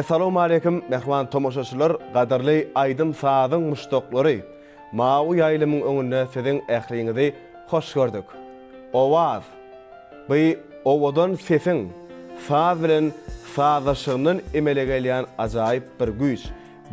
Assalamu alaikum mehman tomoşaçylar, gadarly Aydym Sazyň muşdoklary. Mawy ýaýlymyň öňünde siziň ähliňizi hoş gördük. Owaz. Bu owadan sesiň saz bilen sazaşygynyň emele gelýän ajaýyp bir güýç.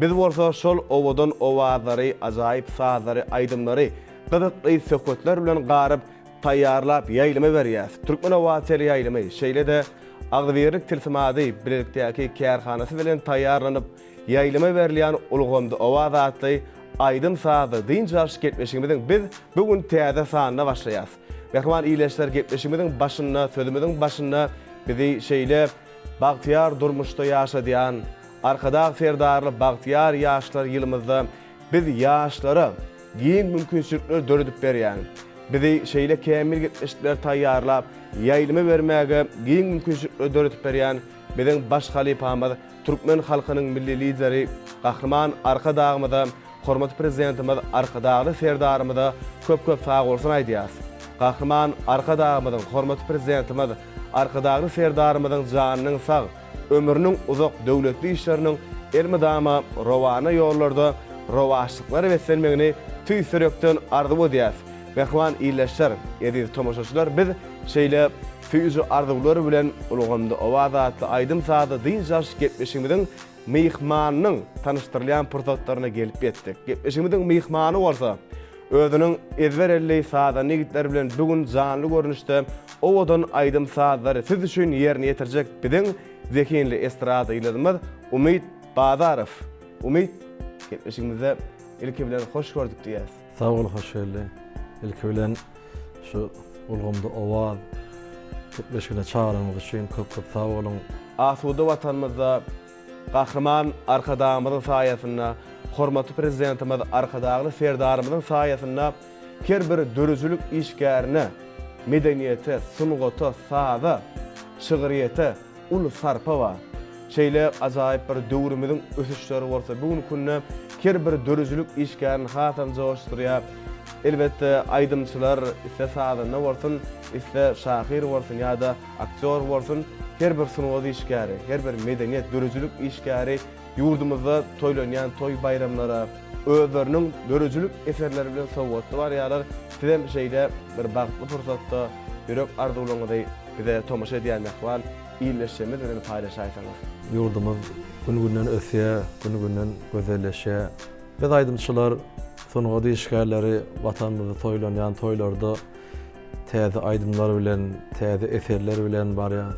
Biz bolsa şol owadan owazlary, ajaýyp sazlary, aýdymlary gyzykly söhbetler bilen garyp taýýarlap ýaýlyma berýär. Türkmen owatly ýaýlymy şeýle de Agdyberlik tilsimady bilelikdäki kärhanasy bilen taýýarlanyp ýaýlyma berilýän ulgamdy owaz atly Aydym Sazy diýinçäş gepleşigimiziň biz bugün täze sanyna başlaýas. Mehman iýleşler gepleşigimiziň başynda, sözümiziň başynda bizi şeýle bagtyar durmuşda ýaşadýan, arkada serdarly bagtyar ýaşlar ýylymyzda biz ýaşlara giň mümkinçilikler döredip berýän. Bizi şeýle kämil gitmişler taýýarlap, ýaýlyma bermäge giň mümkinçilikler döredip berýän biziň baş halifamyz, Türkmen halkynyň milli lideri, gahrman arka dagymyzda, hormatly prezidentimiz, arka dagly serdarymyza köp sag bolsun aýdýas. Gahrman arka dagymyzyň hormatly prezidentimiz, arka dagly serdarymyzyň janynyň sag, ömrüniň uzak döwletli işleriniň elmydama rowana ýollarda rowaşlyklary beselmegini tüýsürekden arzuw edýäs. Mehman iýleşler, ýa-da tomoşaçylar biz şeýle füýüzü arzuwlary bilen ulgamdy owaz atly Aydym Sazy diýinçäş gepleşigimiziň mehmanynyň tanıştyrylýan pursatlaryna gelip ýetdik. Gepleşigimiziň mehmany bolsa özüniň ezberelli saza nigitleri bilen bugün janly görnüşde owadan Aydym Sazyny siz üçin ýerine ýetirjek biziň zekinli estrada ýylymyz Umit Bazarow. Umit, gepleşigimizde ilki bilen hoş gördük diýäs. Sağ ol, hoş geldin. İlki bilen şu ulgamdy owaz gepleşigine çağırmagy üçin köp sağ olun. Asuda watanymyzda gahrman arkadağımızın sayesinde, hormatly prezidentimiz, arkadağlı serdarımızın sayesinde her bir dörüzülük işgärine, medeniyete, sunugata, saza, şygyriyete, ul sarpa wa. Şeýle ajaýyp bir döwrümizin ösüşleri bolsa, bugün günne her bir dörüzülük işgärini hasan joşdurýar. Elbette aydymçylar ise sazyna bolsun, ise şahyr bolsun ýa-da aktyor bolsun, her bir sunuwady işgäri, her bir medeniýet dörüjülük işgäri ýurdumyzda toýlanýan toy bayramlara, özleriniň dörüjülük eserleri bilen sowgatly barýarlar. Sizem şeýle bir bagtly pursatda ýürek arzuwlaňyzy bize tomaşa edýän mehman iýleşmemiz bilen paýlaşaýsaňyz. Yurdumuz gün-günden ösýär, gün-günden gözelleşýär. Biz aydymçylar sunuwady işgärleri watanymyzda toýlanýan toýlarda täze aydymlar bilen, täze eserler bilen barýar.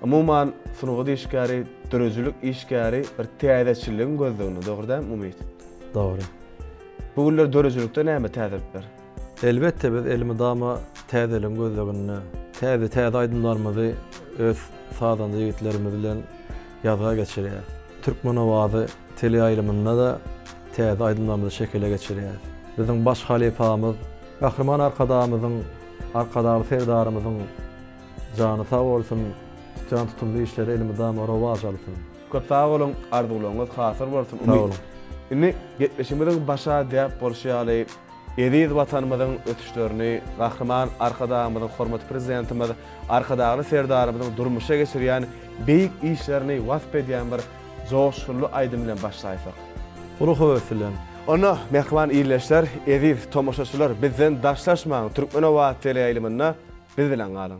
Umuman sunuwady işgäri, dörüjülük işgäri bir täzeçiligiň gözlegini, dogry-da Umit? Dogry. Bugünler dörüjülükde näme täzelikler? Elbette biz elmydama täzeliň gözlegini, täze aydymlarymyzy öz sadandy ýigitlerimiz bilen ýazga geçirýär. Türkmen owazy tele ýaýlymynda da täze aydymlarymyzy şekile geçirýär. Biziň baş halifamyz, gahrman arkadağymyzyň, arkadagy serdarymyzyň jany sag bolsun, tutýan tutumly işleri elmydama rowaj alsyn. Köp sag bolun, arzuwlaryňyz hasy bolsun. Sag olun. Indi gepleşigimiziň başa diýip bolşýaly, Ediz watanymyzyň ötüşlerini, gahrman arkadağymyzyň hormatly prezidentimiz, arkadagy serdarymyzyň durmuşa geçirýän beýik işlerini wasp edýän bir joşgulu aýdym bilen başlaýsak. Ulu höwesilen. Ona mehman iýleşler, Ediz tomoşaçylar bizden daşlaşmaň Türkmen owat teleýaýlymyna biz bilen galyň.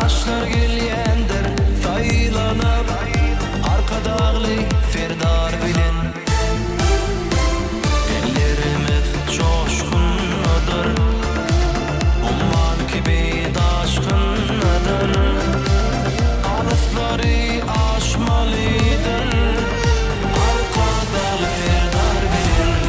Yaşlar gelýändir saýlanyp, arkadagly ferdar bilen ellerimiz çoşkundyr, umman kibi daşkyndyr, adyslary aşmalydyr, arkadagly ferdar bilen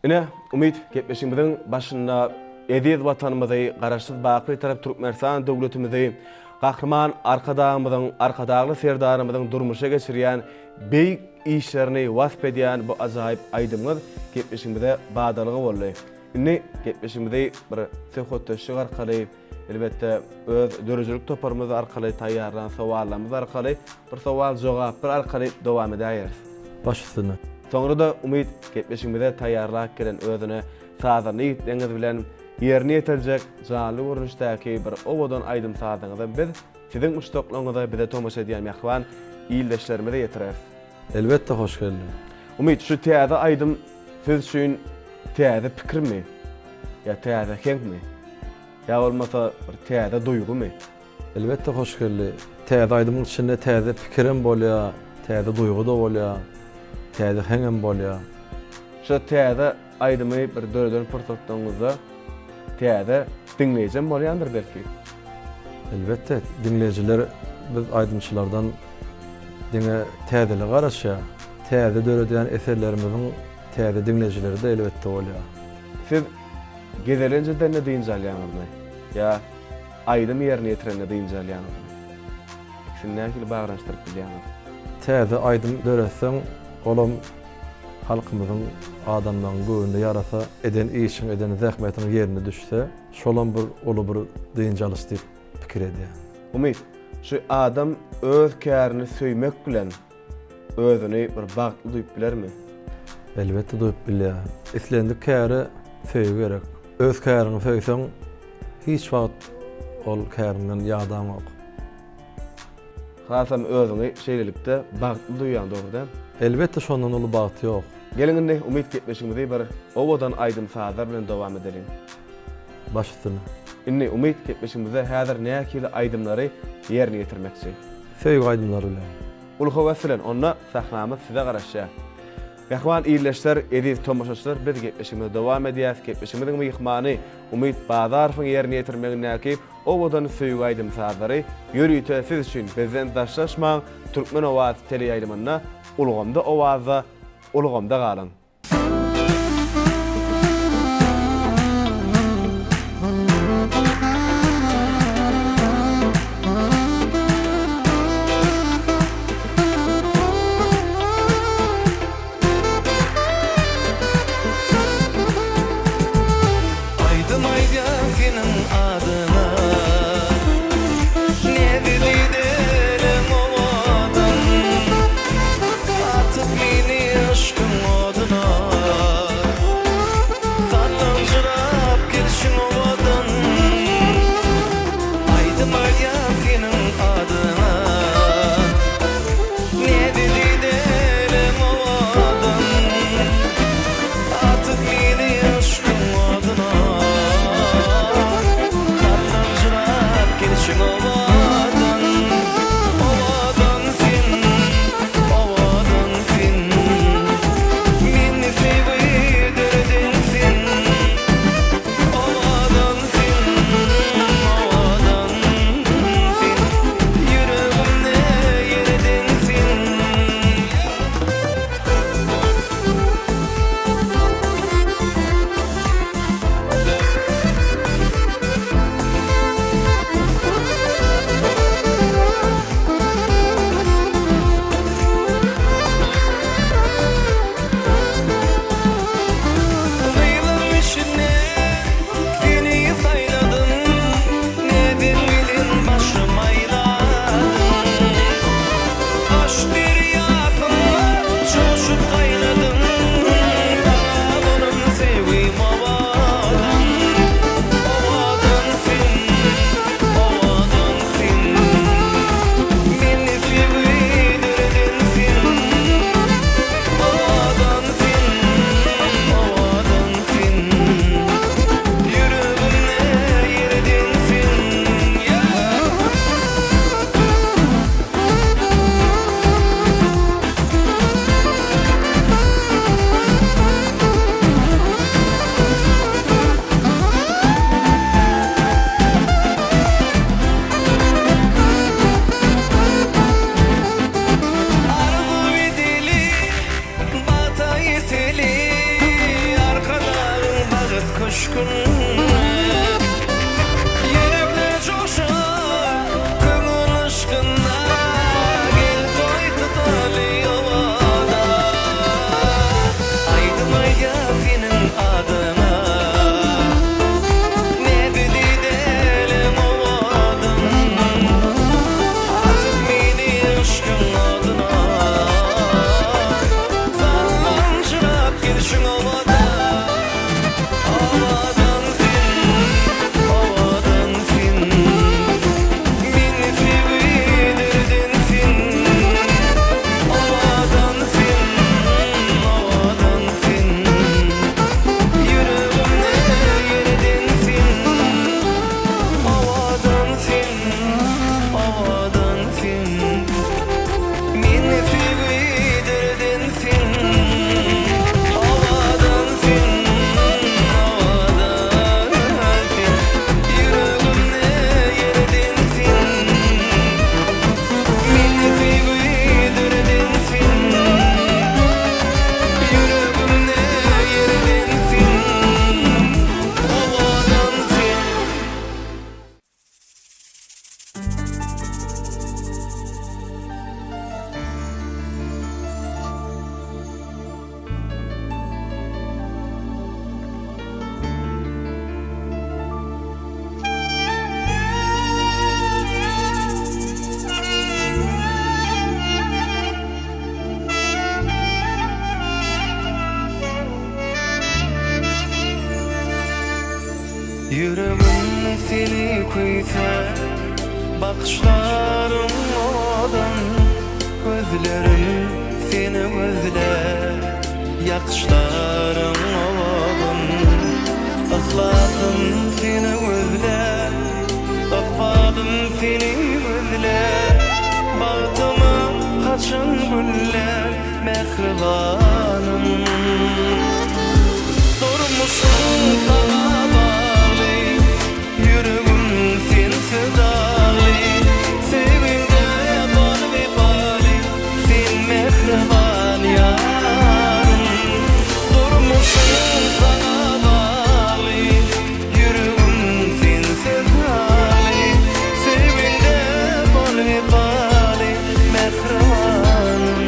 Ine umid gepleşimizin başında ediz vatanymyzy garaşsyz baqy tarap Türkmenistan döwletimizi gahrman arkadağımyzyň arkadagly serdarymyzyň durmuşa geçirýän beýik işlerini wasp edýän bu ajaýyp aýdymyz gepleşimizde badalygy boldy. Ine gepleşimizi bir söhbetleşik arkaly elbette öz dörüjülük toparymyz arkaly taýýarlanan sowallarymyz arkaly bir sowal jogaplar arkaly dowam edýäris. Baş üstüne. Sonra da umid gepleşimizde taýýarlap gelen özüne sazany ýitleňiz bilen ýerine ýetiljek janly görnüşdäki bir owadan aýdym sazyňyzdan biz siziň muşdoklaryňyza bize tomaşa edýän mehman ýyldaşlarymyza ýetirer. Elbette hoş geldin. Umid şu täze aýdym siz üçin täze pikirmi? Ya täze heňmi? Ya bolmasa bir täze duýgumy? Elbette hoş geldin. Täze aýdymyň içinde täze pikirim bolýar, täze duýgu da bolýar, täze heňem bolýar. Şu täze aýdymy bir döredön pırtlatdyňyzda täze dinleýjem bolýandyr belki. Elbette dinleyijiler biz aydımçılardan diňe täzeli garaşýar. Täze döredýän eserlerimiziň täze dinleyijileri de elbette bolýar. Siz gezelenjeden ne diýinjalýaňyzmy? Ya aýdym ýerine ýetirende diýinjalýaňyzmy? İkisini näkili bagrançdyryp bilýäňiz? Täze aydym döretseň, olam halkymyzyň adamdan göwünde yarasa eden işin, eden zähmetiniň ýerine düşse, şolam bir uly bir diýinjalyş diýip pikir edýär. Umid, şu adam öz kärini söýmek bilen özüni bir bagtly duýup bilermi? Elbette duýup bilýär. Islendik käri söýüp gerek. Öz kärini söýseň, hiç wagt ol kärinden ýagdaňok. Hasam özüni şeýlelikde bagtly duýýan dogrudan. Elbette şondan uly bagty ýok. Gelinginde umid gepleşimizi bir owadan aýdym sazlar bilen dowam edelim. Baş üstüne. Inni umid gepleşimize häzir näkili aýdymlary ýerine ýetirmekçi. Söýgü aýdymlar bilen. Ulga wesilen onna sahnamyz size garaşýar. Mehman ýyldaşlar, ediz tomaşaçylar biz gepleşimize dowam edýäs. Gepleşimiziň mehmany Umid Bazarowyň ýerine ýetirmegindäki owadan söýgü aýdym sazlary ýörüýte siz üçin bizden daşlaşmaň Türkmen Owaz teleýaýlymyna Ulgamda Owaza Ulgamda galan. Aydym aýga senin adyna Nädili derim owadan Atyp meni aşkyň odyna Sallanjyrap gelşiň owadan Aydym aýga senin adyna Nädili derim owadan Atyp meni aşkyň odyna Gelşiň owadan, owadan sen, aşkın Yürekle coşar Köngül aşkına Gel toy tutali ovada Aydım ayga senin adına Ne bilidelim ovadan Atıp meni aşkın adına Zarlançırap gelişin ovada Ovadan fin Meni sevdirdin fin Ovadan fin Yüreğimde yeridin fin Ovadan fin Meni sevdirdin fin Ovadan fin Yüreğimde yeridin fin Meni sevdirdin fin Yüreğimde yeridin fin Ovadan fin Yüreğim seni kuysa Bakışlarım odan Gözlerim seni gözler Yakışlarım odan Akhlakım seni gözler Akfalım seni gözler Bağıtımı kaçan güller Mehribanım Durmuşum sana bağlı Yüreğim sensiz ağlı Sevginde bal ve bali Sen mehriban yarım Durmuşum sana bağlı Yüreğim sensiz ağlı Sevginde bal ve bali Mehribanım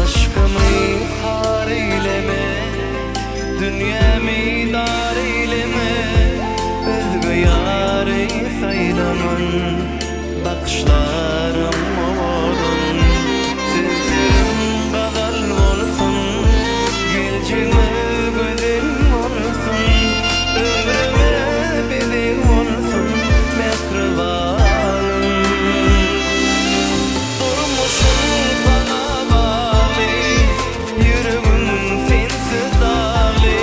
Aşkımı har eyleme Dünyamı dar eyleme Özgü yarı saylamın Bakışlarım odan Sözlerim badal olsun Geleceğime gözüm olsun Ömrüme benim olsun Mehribanım Durmuşum sana bağlı Yüreğim sensiz ağlı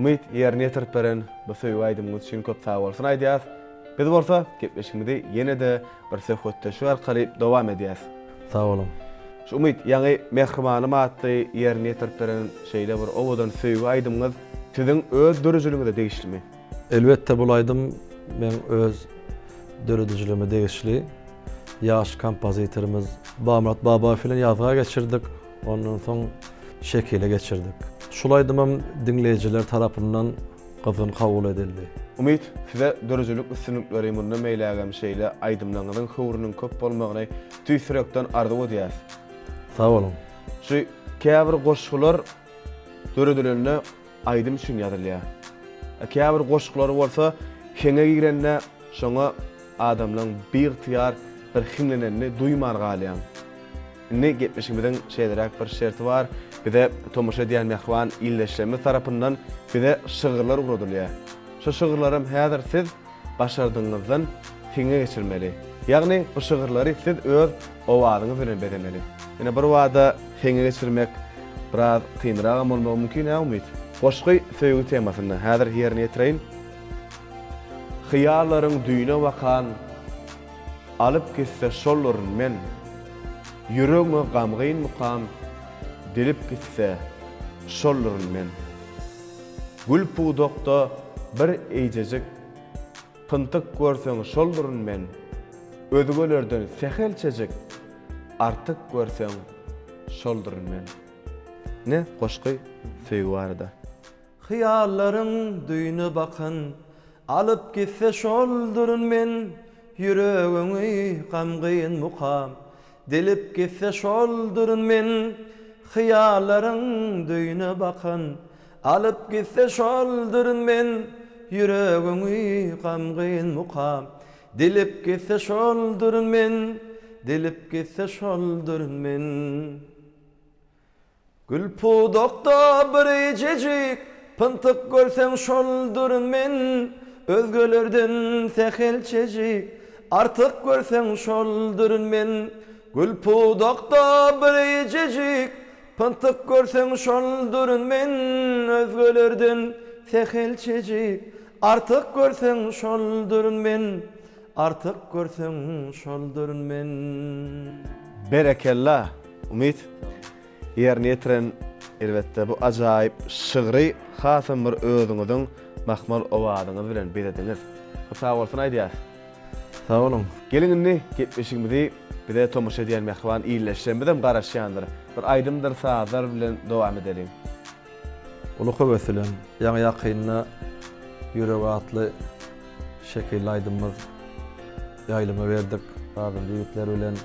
Umit yerine yetirip beren bu söýgü aýdymyňyz üçin köp sag bolsun aýdýas. Biz bolsa gepleşigimizi ýene de bir söhbetdeşik arkaly dowam edýäs. Sağ olun. Şu Umit ýa-ni mehrimanym atly yerine yetirip beren şeýle bir owadan söýgü aýdymyňyz siziň öz dörüjülüňizde degişlimi? Elbette bulaydym men öz dörüjülüğüme degişli. Ýaş kompozitorymyz Bamurat Baba filan ýazga geçirdik. Ondan soň şekile geçirdik. Şulaydymam dinleyijiler tarapyndan gyzgyn kabul edildi. Umit size dörüjülük üstünlükleri munna meýlägem şeýle aýdymlaryň howrunyň köp bolmagyny tüýsürekden arzuw edýäs. Sağ olun. Şu käbir goşgular dörüjülüğüne aýdym üçin ýazylýar. Käbir goşgular bolsa kenge girenne şoňa adamlaryň bir bir himlenenini duýmar galýan. Ne gepleşigimizden şeýleräk bir şerti var. Bir de tomoşa diýen mehwan illeşlemi tarapyndan bir de şygyrlar uradylýar. Şu şygyrlarym häzir siz başardyňyzdan kenge geçirmeli. Ýagny bu şygyrlary siz öz owazyňyz bilen bedemeli. Ýene bir wada kenge geçirmek biraz kynraga bolmagy mümkin Umit. Goşgy söýgü temasyny häzir ýerine ýetireýin. Hyýallaryň düýne bakan alyp gitse şollaryn men yüreğime gamgyn mukam dilip gitse şollaryn men gül pudokda bir eýjejek pyntyk görseň şollaryn men özgölerden sehelçejek artyk görseň şollaryn men. Ne goşgy söýgü barda. Hyýallaryň düýne bakan alyp gitse şollaryn men yüreğimi gamgyn mukam dilip gitse şollaryn men hyýallaryň düýne bakan alyp gitse şollaryn men yüreğimi gamgyn mukam dilip gitse şollaryn men dilip gitse şollaryn men gül pudokda bir eýjejik pyntyk görseň şollaryn men özgölerden sehelçejik artyk görseň şollaryn men gül pudokda bir eýjejik pyntyk görseň şollaryn men özgölerden sehelçejik artyk görseň şollaryn men artyk görseň şollaryn men. Berekellah Umit ýerine ýetiren elbetde bu ajaýyp şygyry hasam bir özüňiziň mahmal owadyňyz bilen bedediňiz. Sag bolsun aýdýas. Sağ olun. Gelin indi gepleşigimizi bir de tomoşa diýen mehwan illeşlemizem garaşýandyr. Bir aýdymdyr sazlar bilen dowam edelim. Ulu höwesilen ýa-ni ýakynyna ýüreg atly şekil aýdymyz ýaýlyma berdik. Bazı ýigitler bilen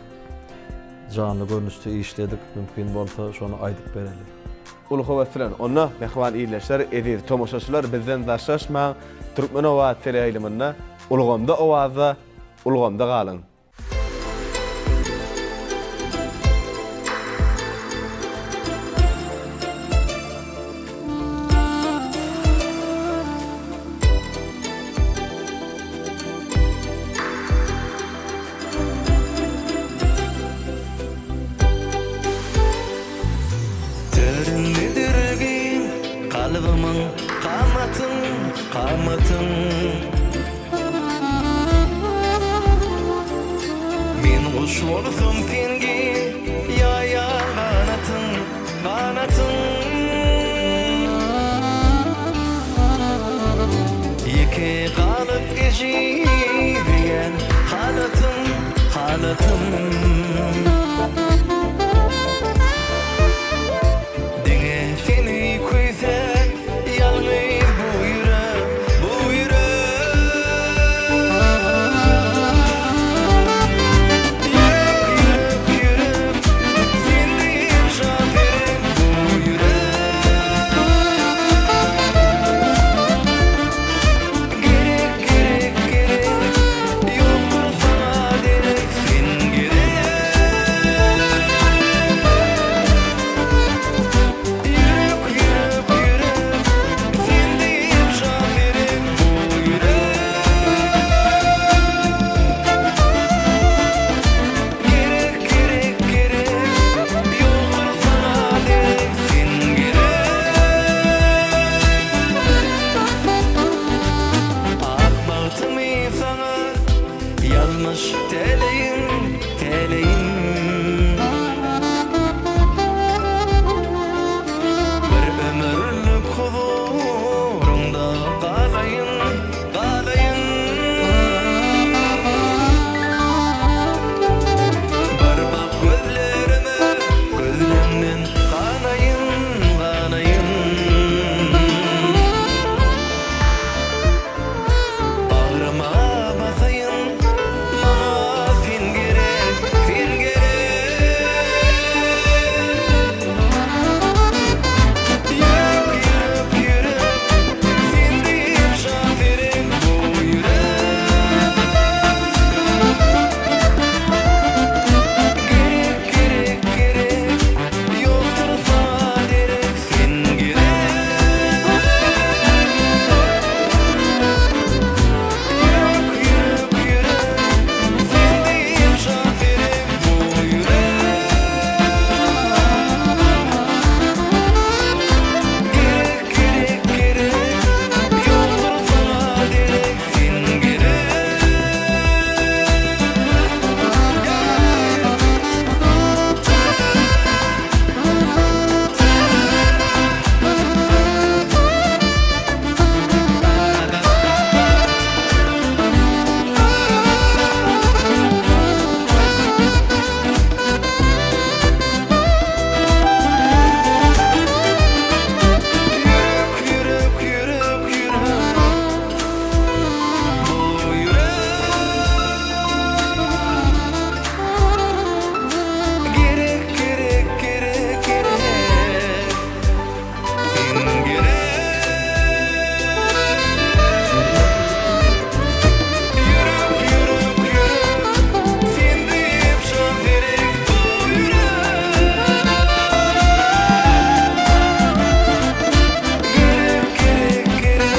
canly görnüşde işledik. Mümkin bolsa şonu aýdyp bereli. Ulu höwesilen onna mehwan illeşler edir. Tomoşaçylar bizden daşlaşma Türkmenova teleýylymyna ulgamda owaza ulgamda galyň. Derinlidirgin kalbimın kamatın men kuş bolsam sengi ýa kanatın iki kalıp geçiyen halatım gerek yoktur sana derek sen gerek kalmış teleyin, teleyin. Bir ömürlük huzurunda kalayın, kalayın. Barbak gözlerime, gözlerimden kanayın, kanayın. Ağrıma basayın, bana fin gerek, fin gerek. Yürek, yürek, yürek, fin deyip şafirim bu yürek. Gerek, gerek, gerek, yoktur sana derek, fin gerek. Yürek, yürek, yürek, fin deyip şafirim bu yürek. Gerek, gerek, gerek, yoktur sana derek, fin gerek. Yürek, yürek, yürek, bu yürek. Gerek, gerek, gerek, gerek, fin gerek. Yürek, yürek, yürek, fin deyip şafirim bu yürek. Gerek, gerek, gerek,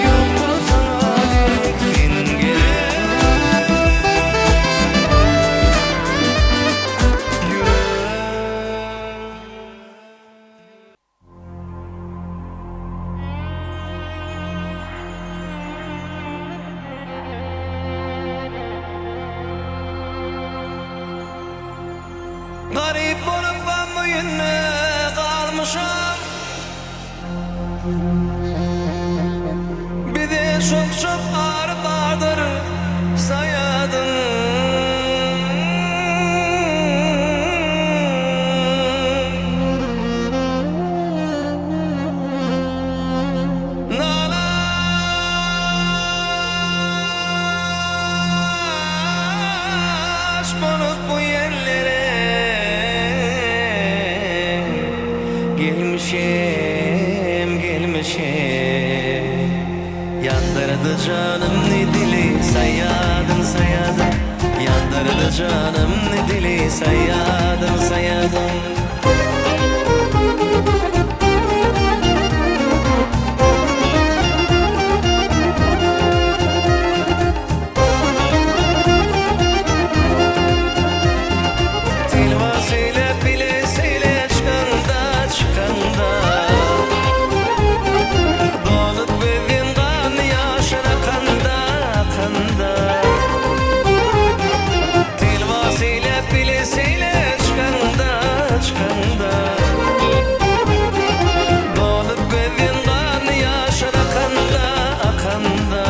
yoktur sana derek, fin gerek. Yürek. Garip olup ben bu yönüne kalmışam. Bir de çok çok ağrı vardır sayadın. Nalaş bulup bu yerlere gelmişim, gelmişim. Yandırdı canım ne dili sayadın, sayadın. Yandırdı canım ne dili sayadın, sayadın. Tilvasıyla bilesiyle çıkanda, çıkanda. Dolup benim kan yaşına kanda, kanda. Tilvasıyla bilesiyle çıkanda, çıkanda. Dolup benim kan yaşına kanda, kanda.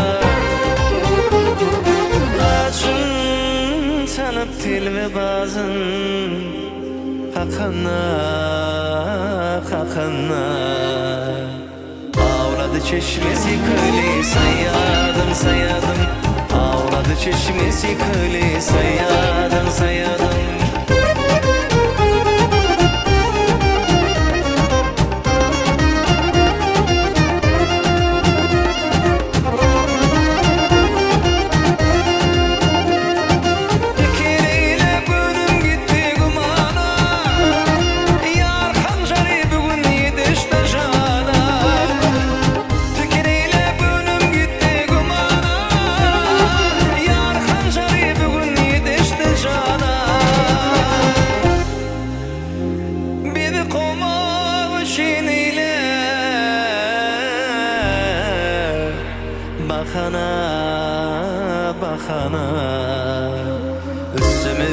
Acın sanıp tilve bazın kakana, kakana. Ağladı çeşmesi köle sayadım, sayadım. Ağladı çeşmesi köle sayadım, sayadım. Kereyle bölüm gitti gumana. Yar hançeri bugün yetişti jana. Kereyle bölüm gitti gumana. Yar hançeri bugün yetişti jana. Bir komav şiniyle bakana, bakana.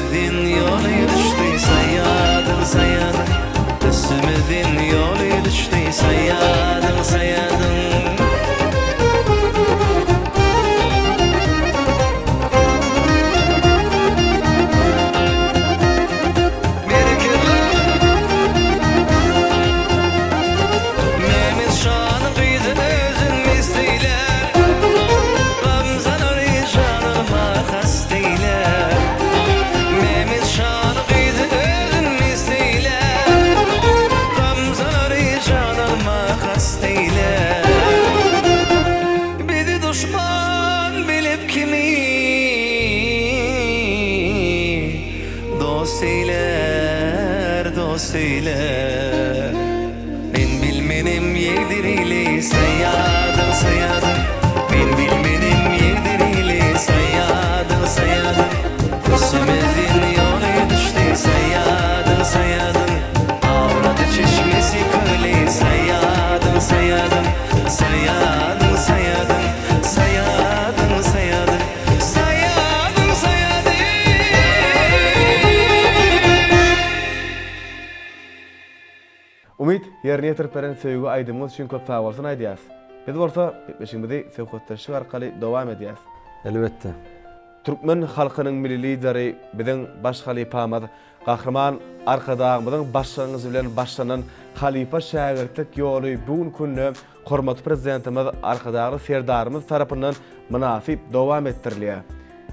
Üstümüzün yolu düştü sayadın sayadın. Üstümüzün yolu düştü sayadın sayadın. Dosteyler ben bilmedim yedirili sayadın sayadın. Ben bilmedim yedirili sayadın sayadın. Üstümüzün yolu düştü sayadın sayadın. Avradı çeşmesi köle sayadın sayadın. Sayadın sayadın. Sayadın sayadın. Sayadın sayadın. Umid yerine yetirip beren sevgi aydımız üçün köp sağ olsun aydiyaz. Biz bolsa bitmişimizde sevkotlaşık arkaly dowam edýäs. Elbette. Türkmen halkynyň milli lideri biziň baş halipamyz Gahrman arkadağımyzyň başlangyjy bilen başlanan halipa şägirtlik ýoly bugün günne hormatly prezidentimiz arkadagy serdarymyz tarapyndan münasip dowam etdirilýär.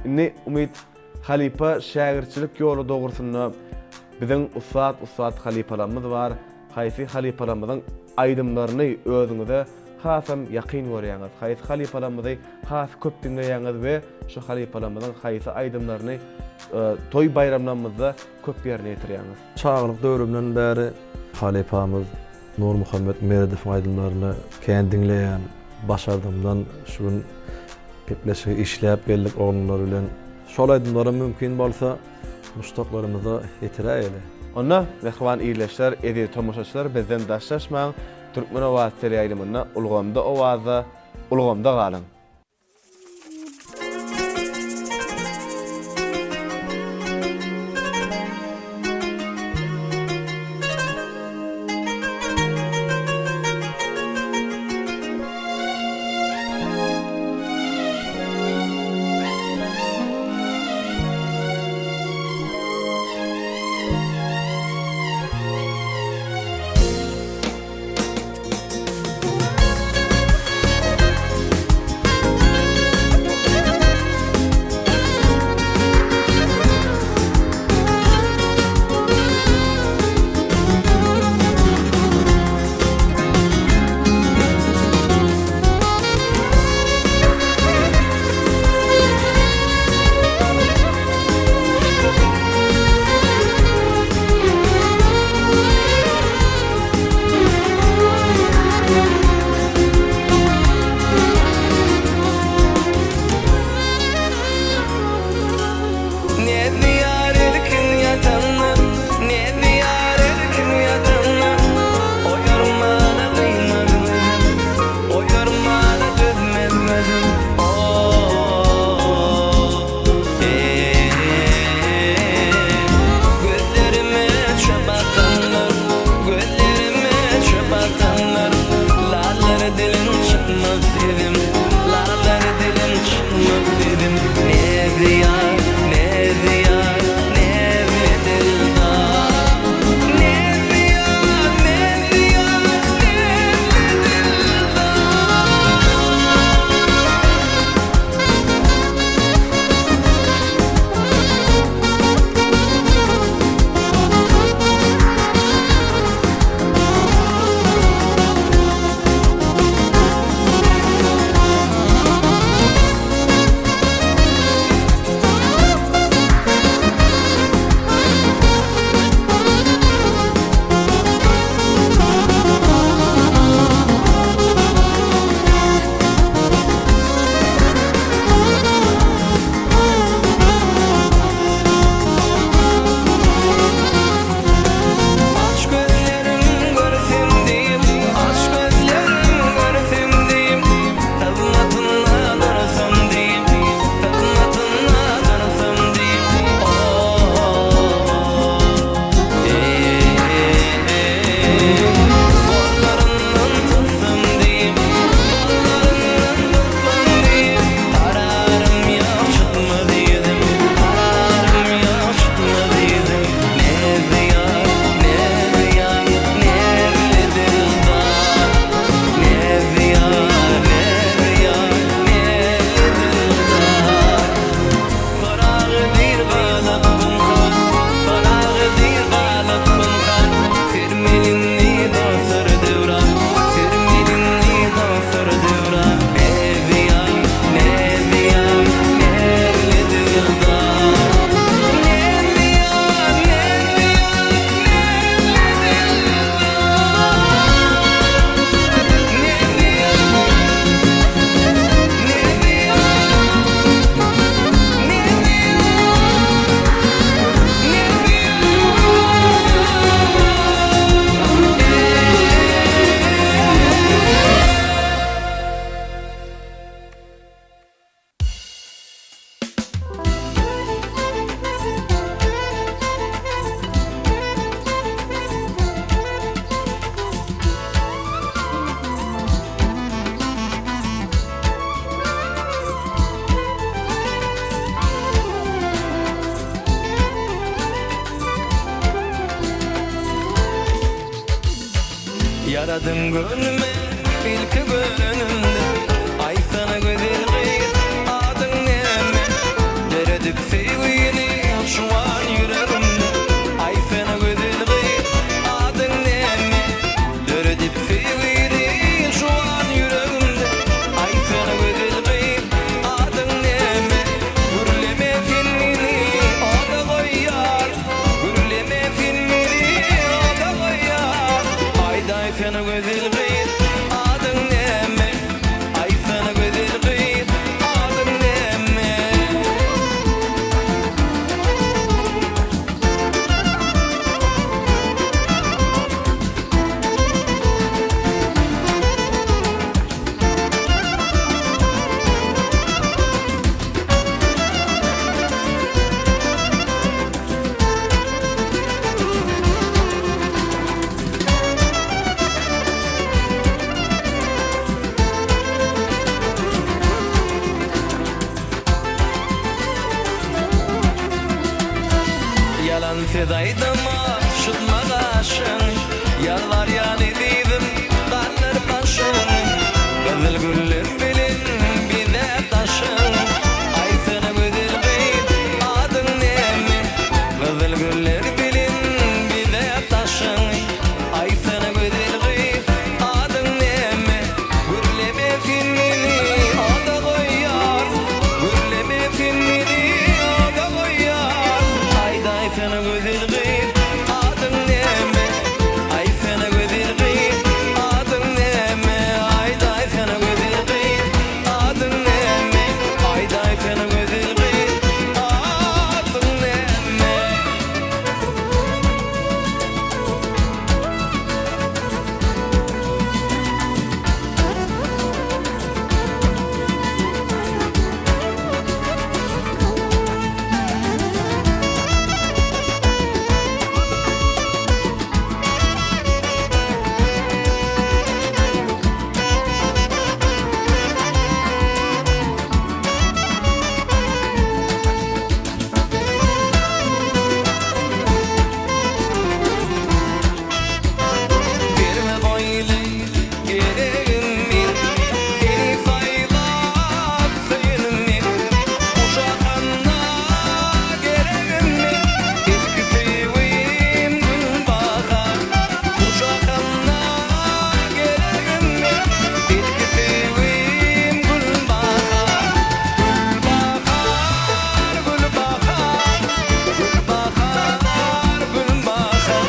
Indi umid halipa şägirtçilik ýoly dogrusyny biziň usat halipalarymyz bar. Haýsy halipalarymyzyň aýdymlaryny özüňize hasam ýakyn görýäňiz. Haýsy halipalarymyzy has köp dinleýäňiz we şu halipalarymyzyň haýsy aýdymlaryny toy bayramlarymyzda köp ýerine ýetirýäňiz. Çağlyk döwrümden bäri halipamyz Nur Muhammed Meredif'in aydymlaryny kän dinleýän, başardymdan şu gün pepleşi işläp geldik oğlunlar bilen. Şol aydymlara mümkin bolsa muştaklarymyza ýetiräýeli. Onda mehman iyileşler, edi tomoşaçylar bizden daşlaşmaň. Türkmen Owaz teleýaýlymyna ulgamda owaza, ulgamda galyň. Yaradım gönlüme ilk gönlümde. Ay sana güzel gıyır adın neme. Deredip sevgini şu an yüreğimde. Ay sana güzel gıyır adın neme. Deredip sevgini şu an yüreğimde. Ay sana güzel gıyır adın neme. Gürleme filmini o da koyar. Gürleme filmini o da koyar. Ayday sana güzel gıyır adın neme. Ay sana güzel gıyır adın neme. Yalan fedaydıma şutma kaşın. Yalvar yan ediydim kanlar başın. Gızıl güller bilin bir de taşın. Ay sana güzel gıyır adın neme. Gızıl güller bilin bir de taşın. Ay sana güzel gıyır adın neme. Gürleme filmini o da koyar. Gürleme filmini o da koyar. Ayday sana güzel gıyır adın neme. Ay sana güzel gıyır adın neme. Ayday sana güzel gıyır adın neme. Ayday sana güzel gıyır adın neme. Verme boylu gereğimin. Seni saymak sayınmin. Uşağına gereğimin. İlk sevdiğim gün bahar. Uşağına gereğimin. İlk sevdiğim gün bahar. Gül bahar, gül bahar. Gül bahar, gül bahar.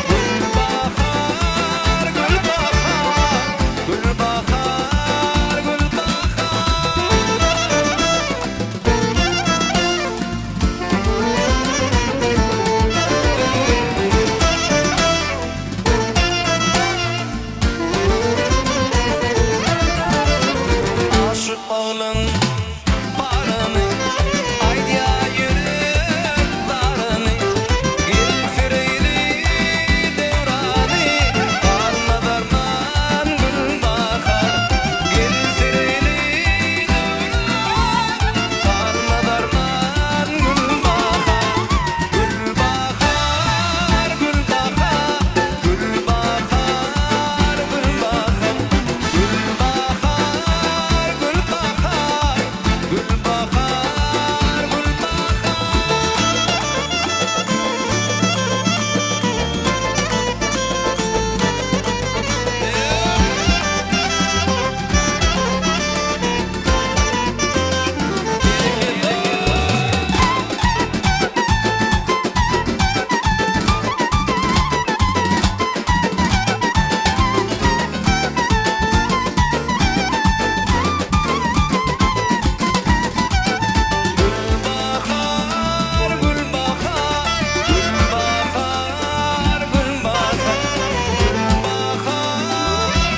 Gül bahar, gül bahar. Gül bahar, gül bahar. Aşık oğlun barını, ayda yürek darını, gel fireyli devranı, karma darman gül bahar. Gel fireyli devranı, karma darman gül bahar. Gül bahar, gül bahar. Gül bahar, gül bahar. Gül bahar, gül bahar. Gül bahar, gül bahar, gül bahar. Gül bahar, gül bahar. Gül bahar,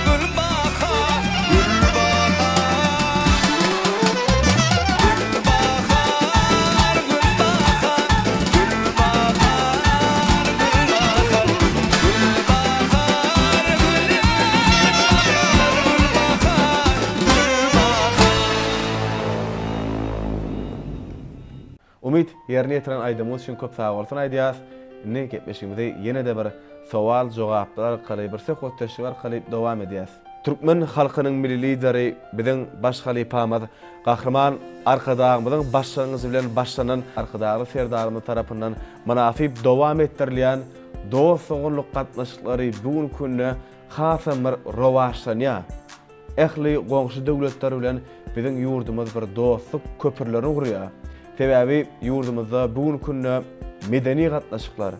gül bahar. Gül bahar. Gül bahar, gül bahar. Gül bahar, gül bahar. Gül bahar, Umid yerine yetiren aydymyz üçin köp sag bolsun aýdýas. Ne gepleşigimizde ýene-de bir sowal jogaplar arkaly bir söhbetleşik arkaly dowam edýäs. Türkmen halkynyň milli lideri biziň baş halifamyz Gahrman arkadağımyzyň başlangyjy bilen başlanan arkadagy serdarymyz tarapyndan manafip dowam etdirilýän dost soňuluk gatnaşyklary bugün künne hasam bir rowaşlanýar. Ähli goňşy döwletler bilen biziň ýurdumyz bir dostluk köpürlerini gurýar. Sebäbi ýurdumyzda bugün künne medeni gatnaşyklar,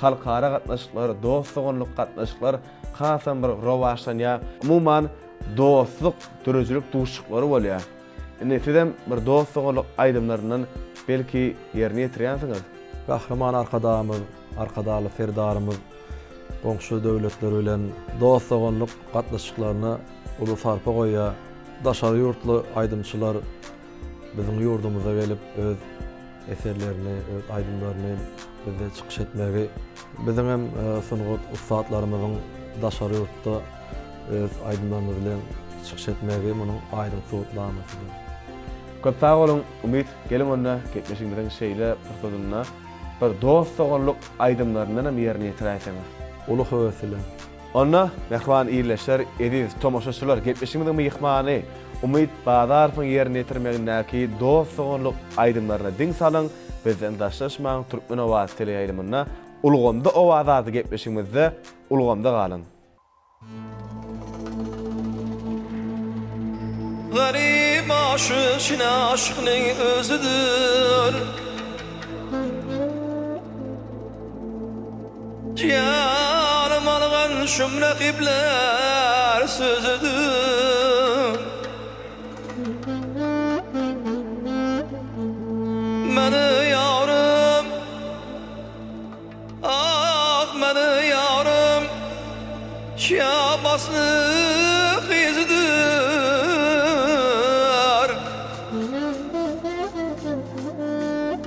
halkara gatnaşyklar, dost soňuluk gatnaşyklar hasam bir rowaşlanýar. Umuman dostluk, dürüjlük duşuklary bolýar. Indi sizem bir dost soňuluk aýdymlaryndan belki ýerine ýetirýänsiňiz. Gahrman arkadağımız, arkadaly serdarymız goňşy döwletler bilen dost soňuluk gatnaşyklaryna uly sarpa goýýar. Daşary ýurtly aýdymçylar biziň ýurdumyza gelip öz eserlerini, öz aýdymlaryny bize çykyş etmegi, biziň hem sunugat ustadlarymyzyň daşary ýurtda öz aýdymlaryny bilen çykyş etmegi munyň aýdym suwutlamasy. Köp sag bolun, Umit, gelin onda geçmişiňizden şeýle fırsatynda bir dost soňuluk aýdymlaryny hem ýerine ýetirýäňiz. Uly höwesle. Onna mehman iýleşler, ediz tomoşaçylar geçmişiňizden myhmany Umit Bazarowyň ýerine ýetirmegindäki dost soňuluk aýdymlaryna diň salyň. Bizden daşlaşmaň Türkmen Owaz teleýaýlymyna Ulgamda Owazady geçmişiňizde Ulgamda galyň. Garip aşık şine aşıkның özüdür. Canım algan şümle kibler sözüdür. Meni yarım, ah meni yarım, şabaslık izidir.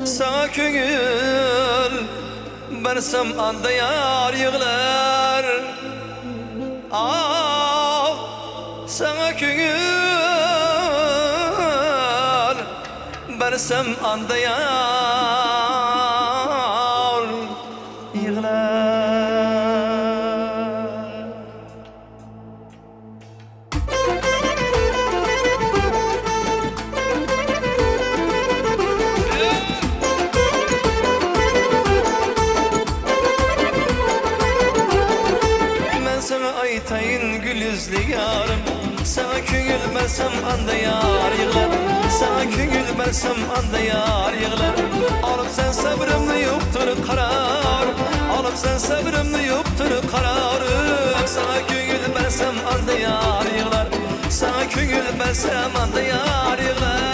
Sana köngül bersem anda yar yığlar. Ah sana köngül bersem anda yar yığlar. Aytayın gül yüzlü yarım, sana köngül bersem anda yar yığlar. Sana köngül bersem anda yar yığlar. Alıp sen sabrımlı yoktur karar, alıp sen sabrımlı yoktur kararım. Sana köngül bersem anda yar yığlar. Sana köngül bersem anda yar yığlar.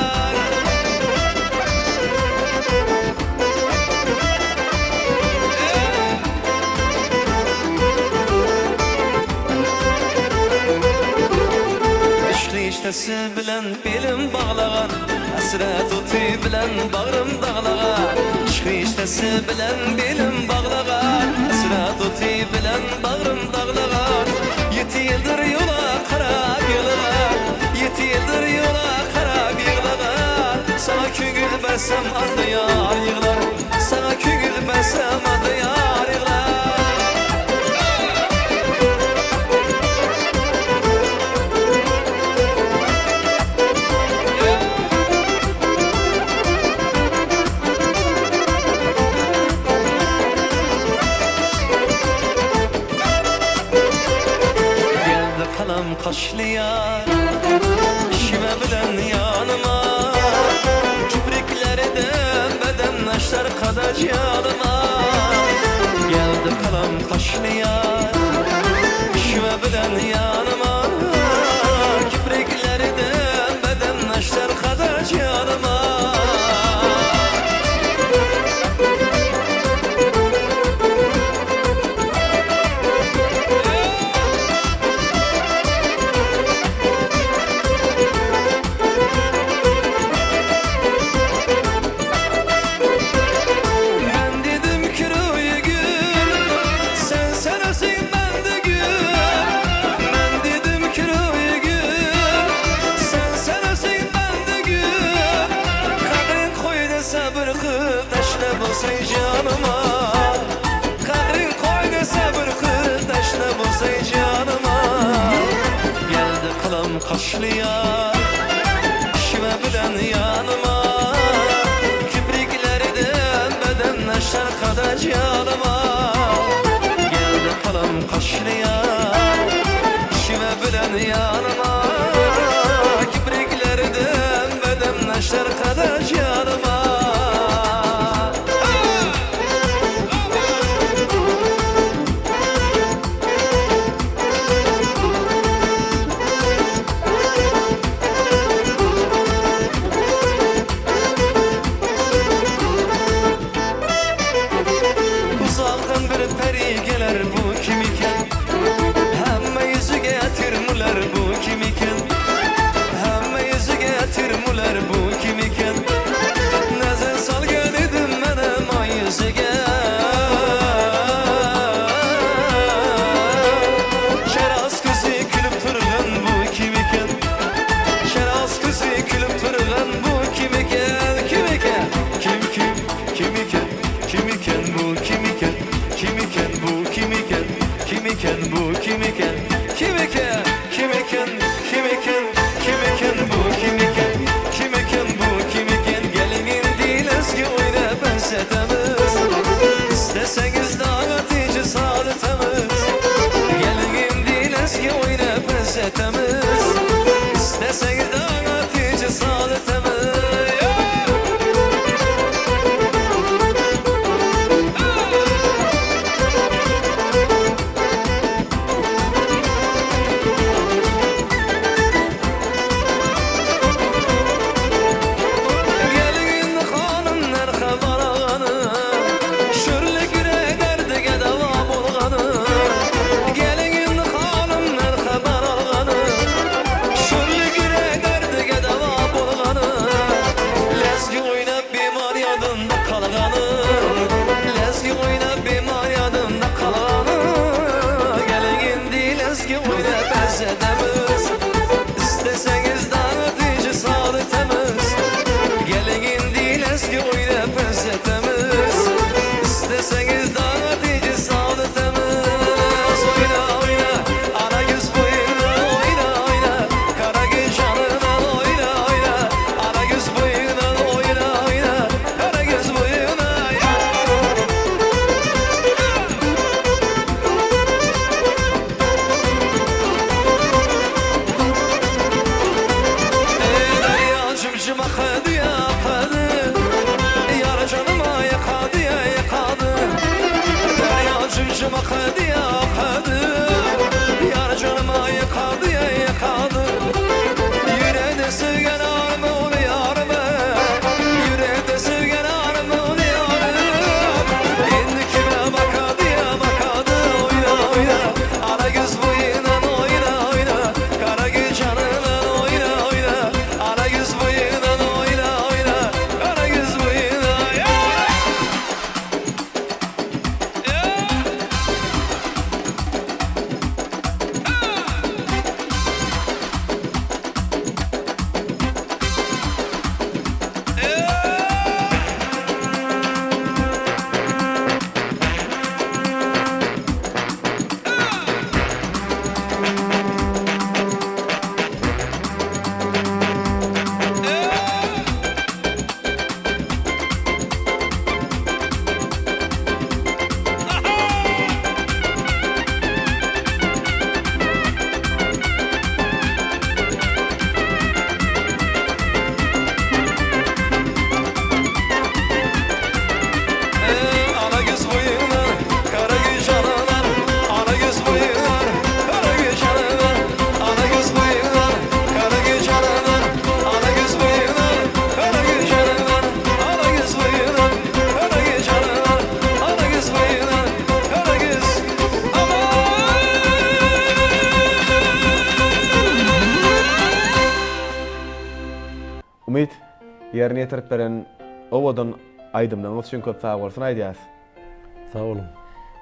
İştesi bilen belim bağlagan, hasret otu bilen bağrım dağlagan. İştesi bilen belim bağlagan, hasret otu bilen bağrım dağlagan. 7 yıldır yola qarab yığlagan, 7 yıldır yola qarab yığlagan. Sana köngül bersem anda yar yığlar, sana köngül bersem anda yar yığlar. Kaşlı yar, şime bilen yanıma, kipriklerden beden naşlar kadar yanıma. Geldi kalam kaşlı yar, şime bilen yanıma, kipriklerden beden naşlar kadar yanıma. Sabır kıl taşla bolsay canıma, kahrin koyda sabır kıl. başlayan Şime bilen yanıma Kipriklerden bedenleşer kadar yanıma Geldi kalım kaşlayan Şime bilen yanıma Kipriklerden bedenleşer kadar yanıma Uzaktan bir peri gelir bu kim iken Hemme yüzü getirmuler bu kim iken Hemme yüzü getirmuler bu kim iken Nezen sal gelidim menem ay yüzüge Şeraz kızı külüp turgan bu kim iken Şeraz kızı külüp turgan bu kim iken Kim iken kim iken Kim iken bu kim iken Kim iken bu kim iken Kim iken bu kim iken Kim iken kim iken Kim iken bu kim iken Kim iken bu kim iken Gelinin değil eski oyna benzetemiz İsteseniz dağıtıcı saadetemiz Gelinin değil eski oyna benzetemiz İsteseniz dağıtıcı saadetemiz İsteseniz dağıtıcı saadetemiz Gelin değil eski oyuna benzetemiz İsteseniz dağıtıcı saadetemiz Oyna oyna ana göz boyuna oyna oyna Kara göz canına oyna oyna Ana göz boyuna oyna oyna Kara göz boyuna Cımcıma kadı ya kadı Yar canıma yakadı ya yakadı Derya cımcıma kadı ya kadı Yar canıma yakadı ya yakadı Yüreğde sevgen arma onu yarma Yüreğde sevgen arma onu yarma Kendi kime bakadı ya bakadı Oyna oyna Ara göz boyuna oyna oyna Kara göz canına oyna oyna Ara göz boyuna oyna oyna Kara göz boyuna Umit, yerine yetirip beren owadan aydımdan üçün köp sağ bolsun aýdýas. Sağ olun.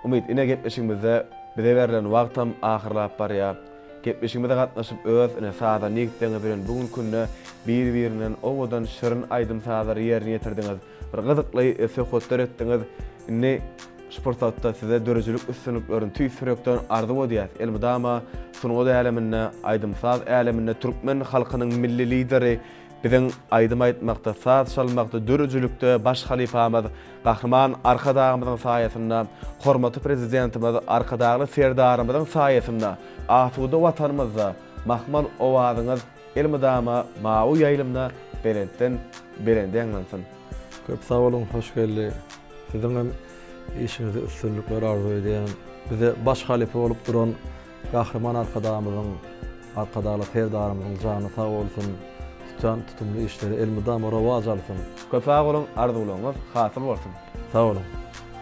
Umit, ine gepleşigimizde bize berilen wagtam ahyrlap barýar. Gepleşigimizde gatnaşyp öz ine saada nigitleňe bilen bugün künne bir-birinden owadan şyryn aydym saadary yerine ýetirdiňiz. Bir gyzykly söhbetler etdiňiz. Ne Sportatda size dörüjülük üstünlüklerini tüýsürekden ardy bolýar. Elmydama sunugy äleminde, aýdymsaz äleminde türkmen halkynyň milli lideri biziň aýdym aýtmakda, saz çalmakda, dörüjülükde baş halifamyz, gahryman arkadagymyzyň saýasynda, hormatly prezidentimiz, arkadagy serdarymyzyň saýasynda, asuda watanymyzda mahmal owazyňyz elmydama mawy ýaýlymda berenden ýanglansyn. Köp sağ olun, hoş geldi. Sizin hem işinizi üstünlükler arzu edýän, bize baş halife olup duran gahryman arkadagy serdarymyzyň jany sağ olsun. Tutumlu işleri elmydama rowaj alsın. Köp sağ olun, arzuwlaryňyz hasyl bolsun. Sağ olun.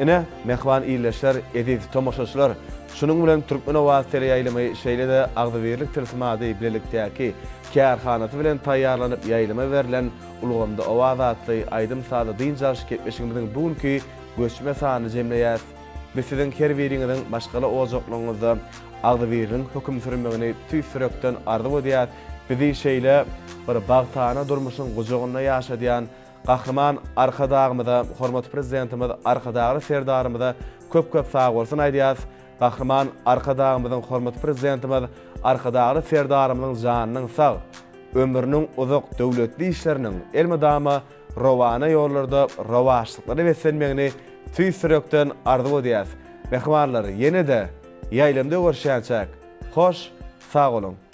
Ine mehman iýleşler, ediz tomoşaçylar, şunun bilen türkmen owaz teleýaýlamy şeýle-de agzybirlik tilsimady bilelikdäki kärhanasy bilen taýýarlanyp ýaýlama berilen Ulgamda Owaz adly aýdym sady dynjaş ketmişiňiziň bugünkü göçme sany jemleýär. Biz siziň her biriňiziň başgaly ojaklaryňyzda agzybirliň höküm sürmegini tüýsürekden ardy bolýar. Bizi şeýle bir bagtana durmuşyň gojagyna ýaşadýan gahryman arkadagymyza, hormatly prezidentimiz, arkadagy serdarymyza köp sag bolsun aýdýas. Gahryman arkadagymyzyň hormatly prezidentimiz, arkadagy serdarymyzyň janynyň sag, ömrüniň uzak döwletli işleriniň elmydama rowana ýollarda rowaşlyklary besenmegini tüýsürekden ardy bolýar. Mehmanlar, ýene-de ýaýlamda görüşýänçäk. Hoş, sag olun.